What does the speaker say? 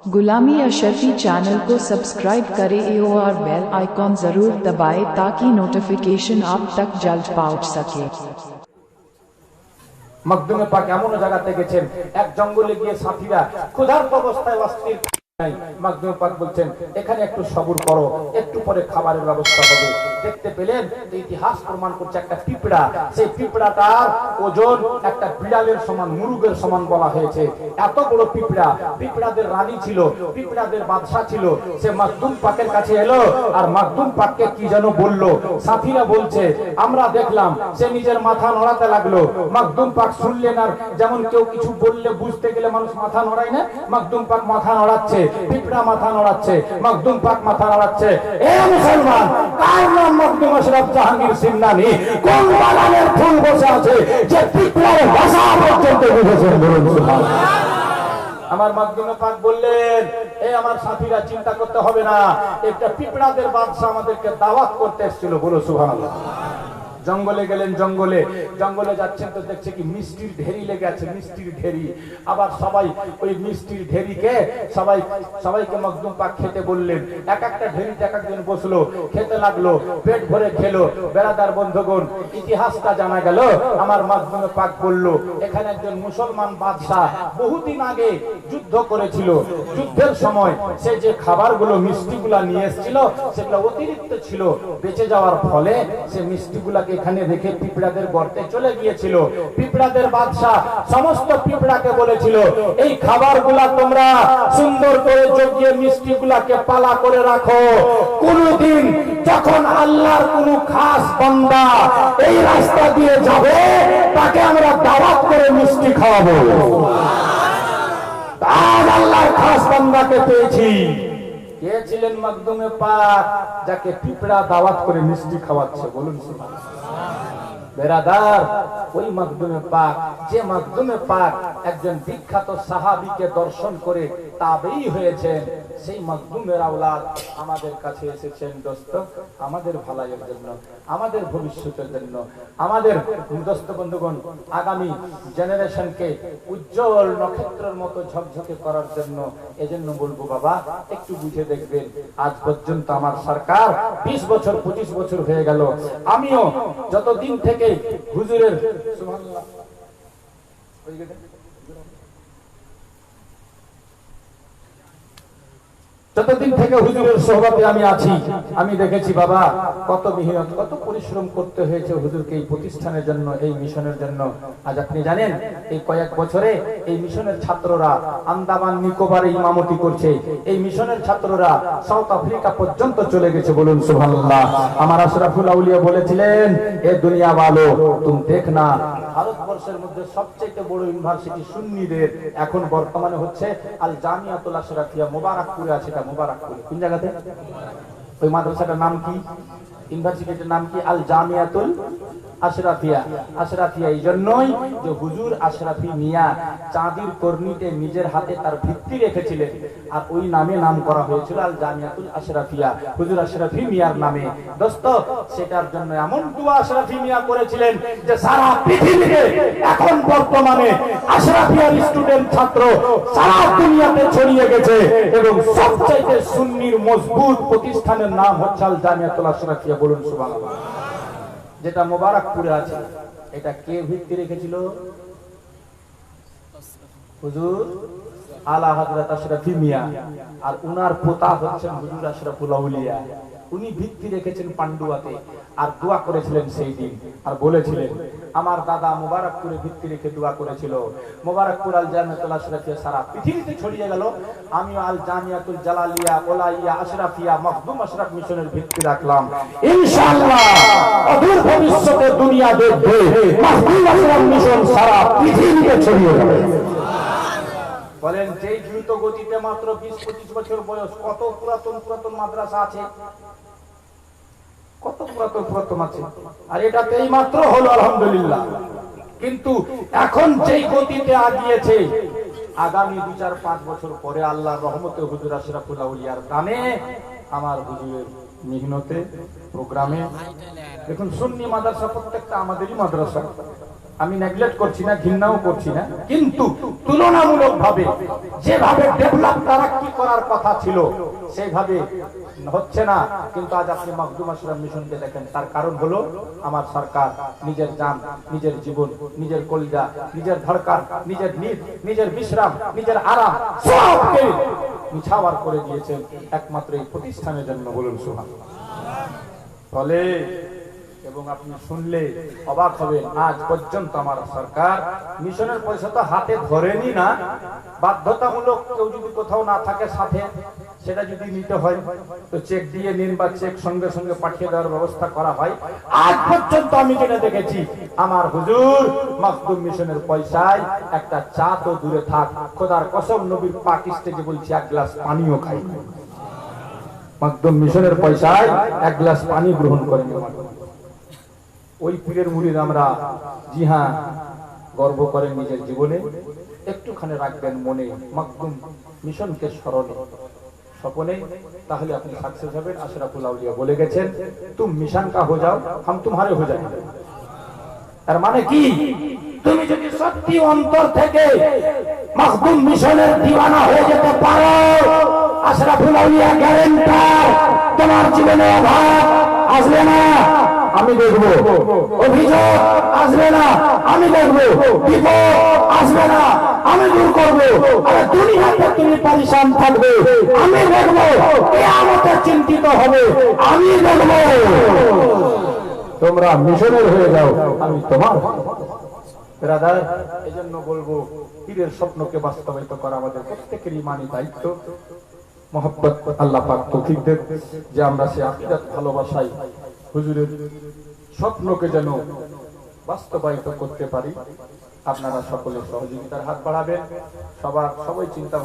गुलामी अशरफी चैनल को सब्सक्राइब करें और बेल आइकॉन जरूर दबाएं ताकि नोटिफिकेशन आप तक जल्द पहुंच सके। मखदूमे पाक एमन জায়গাতে গেছেন এক জঙ্গলে গিয়ে সাথীরা ক্ষুধার্ত অবস্থায় অস্থির মখদুমে পাক বলছেন এখানে একটু সবুর করো, একটু পরে খাবারের ব্যবস্থা হবে। দেখতে পেলেন যে ইতিহাস প্রমাণ করছে একটা পিঁপড়া, সেই পিঁপড়াটার ওজন একটা বিড়ালের সমান, মুরুগের সমান বলা হয়েছে। এত বড় পিঁপড়া, পিঁপড়াদের রানী ছিল, পিঁপড়াদের বাদশা ছিল। সে মখদুম পাকের কাছে এলো আর মখদুম পাককে কি যেন বলল। সাথীরা বলছে আমরা দেখলাম সে নিজের মাথা নড়াতে লাগলো। মখদুম পাক শুনলেন, আর যেমন কেউ কিছু বললে বুঝতে গেলে মানুষ মাথা নড়ায় না, মখদুম পাক মাথা নড়াচ্ছে, পিঁপড়া মাথা নড়াচ্ছে, মখদুম পাক মাথা নড়াচ্ছে। এ মুসলমান, কার নাম মখদুম আশরাফ জাহাঙ্গীর সিন্নানি? কোন বাগানের ফুল বসে আছে যে পিঁপড়ার ভাষা পর্যন্ত বুঝেছেন? বলুন সুবহানাল্লাহ। আমার মখদুমে পাক বললেন এই আমার সাথীরা চিন্তা করতে হবে না, একটা পিঁপড়াদের বাদশা আমাদেরকে দাওয়াত করতে এসেছিল। বলো সুবহানাল্লাহ। জঙ্গলে গেলেন, জঙ্গলে যাচ্ছেন তো দেখছে কি মিষ্টির ঢেরি লেগে আছে, মিষ্টির ঢেরি। আবার সবাই ওই মিষ্টির ঢেরিকে সবাইকে মখদুম পাক খেতে বললেন। এক একটা ঢেরিতে এক একজন বসলো, খেতে লাগলো, পেট ভরে খেলো। বেরাদার বন্ধুগণ, ইতিহাসটা জানা গেল। আমার মখদুমে পাক বলল এখানে একজন মুসলমান বাদশাহ বহুদিন আগে যুদ্ধ করেছিল। যুদ্ধের সময় সে যে খাবারগুলো মিষ্টিগুলা নিয়ে এসেছিল সেগুলো অতিরিক্ত ছিল। বেঁচে যাওয়ার ফলে সে মিষ্টিগুলাকে এখানে রেখে পিঁপড়াদের গর্তে চলে গিয়েছিল। পিঁপড়াদের বাদশা সমস্ত পিঁপড়াকে বলেছিল এই খাবারগুলা তোমরা সুন্দর করে জগিয়ে মিষ্টিগুলাকে পালা করে রাখো। কোনদিন যখন আল্লাহর কোন খাস বান্দা এই রাস্তা দিয়ে যাবে তাকে আমরা দাওয়াত করে মিষ্টি খাওয়াবো। আজ আল্লাহর খাস বান্দাকে পেয়েছি। কে ছিলেন মখদুমে পাক যাকে পিঁপড়া দাওয়াত করে মিষ্টি খাওয়াচ্ছে? বলুন সুবহানাল্লাহ। বেরাদার, ওই মখদুমে পাক, যে মখদুমে পাক একজন বিখ্যাত সাহাবীকে দর্শন করে তাবেঈ হয়েছেন, সেই মখদুমের আওলাদ আমাদের কাছে এসেছেন দোস্ত, আমাদের ভালোর জন্য, আমাদের ভবিষ্যতের জন্য, আমাদের দোস্ত বন্ধুগণ আগামী জেনারেশনকে উজ্জ্বল নক্ষত্রের মতো ঝকঝকে করার জন্য। এজন্য বলবো বাবা একটু বুঝে দেখবেন। আজ পর্যন্ত আমার সরকার 20 বছর 25 বছর হয়ে গেল, আমিও যতদিন থেকে হুজুরের সুবহানাল্লাহ যতদিন থেকে হুজুরের সোহবতে আমি আছি, আমি দেখেছি বাবা কত মেহনত, কত পরিশ্রম করতে হয়েছে হুজুরকে এই প্রতিষ্ঠানের জন্য, এই মিশনের জন্য। আজ আপনি জানেন এই কয়েক বছরে এই মিশনের ছাত্ররা আন্দামান নিকোবরে ইমামতি করছে, এই মিশনের ছাত্ররা সাউথ আফ্রিকা পর্যন্ত চলে গেছে। বলুন সুবহানাল্লাহ। আমার আশরাফুল আউলিয়া বলেছিলেন এ দুনিয়া वालो तुम देखना, ভারতবর্ষের মধ্যে সবচেয়ে বড় ইউনিভার্সিটি সুন্নিদের এখন বর্তমানে হচ্ছে আল জামিয়াতুল আশরাফিয়া, মুবারকপুরে আছে। এটা মুবারকপুর কোন জায়গাতে? ওই মাদ্রাসাটার নাম কি, ইউনিভার্সিটির নাম কি? আল জামিয়াতুল আশরাফিয়া। আশরাফিয়া এই জন্যই যে হুজুর আশরাফি মিয়া চাঁদির কর্ণিতে নিজের হাতে তার ভিত্তি রেখেছিলেন, আর ওই নামে নাম করা হয়েছিল আল জামিয়াতুল আশরাফিয়া, হুজুর আশরাফি মিয়ার নামে। দোস্ত, সেটার জন্য এমন দোয়া আশরাফি মিয়া করেছিলেন যে সারা পৃথিবীতে এখন বর্তমানে আশরাফিয়ার স্টুডেন্ট ছাত্র সারা দুনিয়াতে ছড়িয়ে গেছে, এবং সবচেয়ে সুন্নির মজবুত প্রতিষ্ঠানের নাম হচ্ছে আল জামিয়াতুল আশরাফিয়া। বলুন সুবহানাল্লাহ। যেটা মুবারকপুরে আছে, এটা কে ভিত্তি রেখেছিল? হুজুর আলা হযরত আশরাফি মিয়া, আর উনার পোতা হচ্ছেন হুজুর আশরাফুল আউলিয়া। উনি ভিত্তি রেখেছেন পান্ডুয়াতে, আর দোয়া করেছিলেন সেই দিন, আর বলেছিলেন আমার দাদা মুবারকপুরে ভিত্তি রেখে দোয়া করেছিল। মুবারকপুর আল জামিয়াতুল আশরাফিয়া সারা পৃথিবীতে ছড়িয়ে গেল, আমিও আল জামিয়াতুল জালালিয়া ওলাইয়া আশরাফিয়া মখদুম আশরাফ মিশনের ভিত্তি রাখলাম। ইনশাআল্লাহ অদূর ভবিষ্যতে দুনিয়া দেখবে মখদুম আশরাফ মিশন সারা পৃথিবীতে ছড়িয়ে যাবে। বলেন যেই দ্রুত গতিতে মাত্র 20-25 বছর বয়স, কত পুরাতন মাদ্রাসা আছে, কত পুরাতন আছে, আর এটাতেই মাত্র হলো আলহামদুলিল্লাহ। কিন্তু এখন যেই গতিতে আগিয়েছে, আগামী 2-4-5 বছর পরে আল্লাহর রহমতে হুজুর আশরাফুল আউলিয়ার দানে, আমার হুজুরের মেহনতে, প্রোগ্রামে, দেখুন সুন্নি মাদ্রাসা প্রত্যেকটা আমাদেরই মাদ্রাসা, আমি নেগলেক্ট করছি না, ঘৃণাও করছি না, কিন্তু তুলনামূলক ভাবে যেভাবে ডেভেলপ তারাক্কি করার কথা ছিল সেইভাবে হচ্ছে না। কিন্তু আজ আপনি মাকদুম আশরাফ মিশনকে দেখেন, তার কারণ হলো আমার সরকার নিজের জান, নিজের জীবন, নিজের কলিজা, নিজের ধড়কন, নিজের নিদ, নিজের বিশ্রাম, নিজের আরাম সবকে নিছাওয়ার করে দিয়েছেন একমাত্র এই প্রতিষ্ঠানের জন্য। বলুন সুবহানাল্লাহ। ফলে এবং আপনি শুনলে অবাক হবেন, আজ পর্যন্ত আমার সরকার মিশনের পয়সা তো হাতে ধরেনি না, বাধ্যতামূলক কেউ যদি কোথাও না থাকে সাথে, সেটা যদি নিতে হয় তো চেক দিয়ে নিন বা চেক সঙ্গে সঙ্গে পাঠিয়ে দেওয়ার ব্যবস্থা করা হয়। আজ পর্যন্ত আমি যেটা দেখেছি, আমার হুজুর মাকদুম মিশনের পয়সায় একটা চা তো দূরে থাক, খোদার কসম নবীর পাক স্টেজে বলছি এক গ্লাস পানিও খাই। মাকদুম মিশনের পয়সায় এক গ্লাস পানি গ্রহণ করেন ওই পীরের মুরিদ আমরা। জি হ্যাঁ, গর্ব করেন নিজের জীবনে, একটুখানি রাখবেন মনে মাকদুম মিশনকে স্মরণে স্বপনে, তাহলে আপনি সাকসেস হবেন। আশরাফুল আউলিয়া বলে গেছেন, তুম মিশন কা হো যাও, হাম তুমহারে হো যাই। তার মানে কি, তুমি যদি সত্যি অন্তর থেকে মাকদুম মিশনের দিওয়ানা হয়ে যেতে পারো, আশরাফুল আউলিয়া গ্যারান্টার, তোমার জীবনে অভাব আসবে না, আমি দেখবো, অভিযোগ আসবে না, আমি দেখবো, বিপদ আসবে না, আমি দূর করবো, আর দুনিয়াতে তুমি পরিশান থাকবে, আমি দেখবো, কিয়ামতে চিন্তিত হবে, আমি দেখবো। তোমরা মিশনের হয়ে যাও, আমি তোমার। ব্রাদার, এজন্য বলবো, পীরের স্বপ্নকে বাস্তবায়িত করা আমাদের প্রত্যেকের ইমানি দায়িত্ব। মহব্বত আল্লাহ পাক তৌফিক দেন যে আমরা সে আকীদাত ভালোবাসাই হুজুরের স্বপ্নকে যেন বাস্তবায়িত করতে পারি। আপনারা সকলে সহযোগিতার হাত বাড়াবেন, সবাই চিন্তা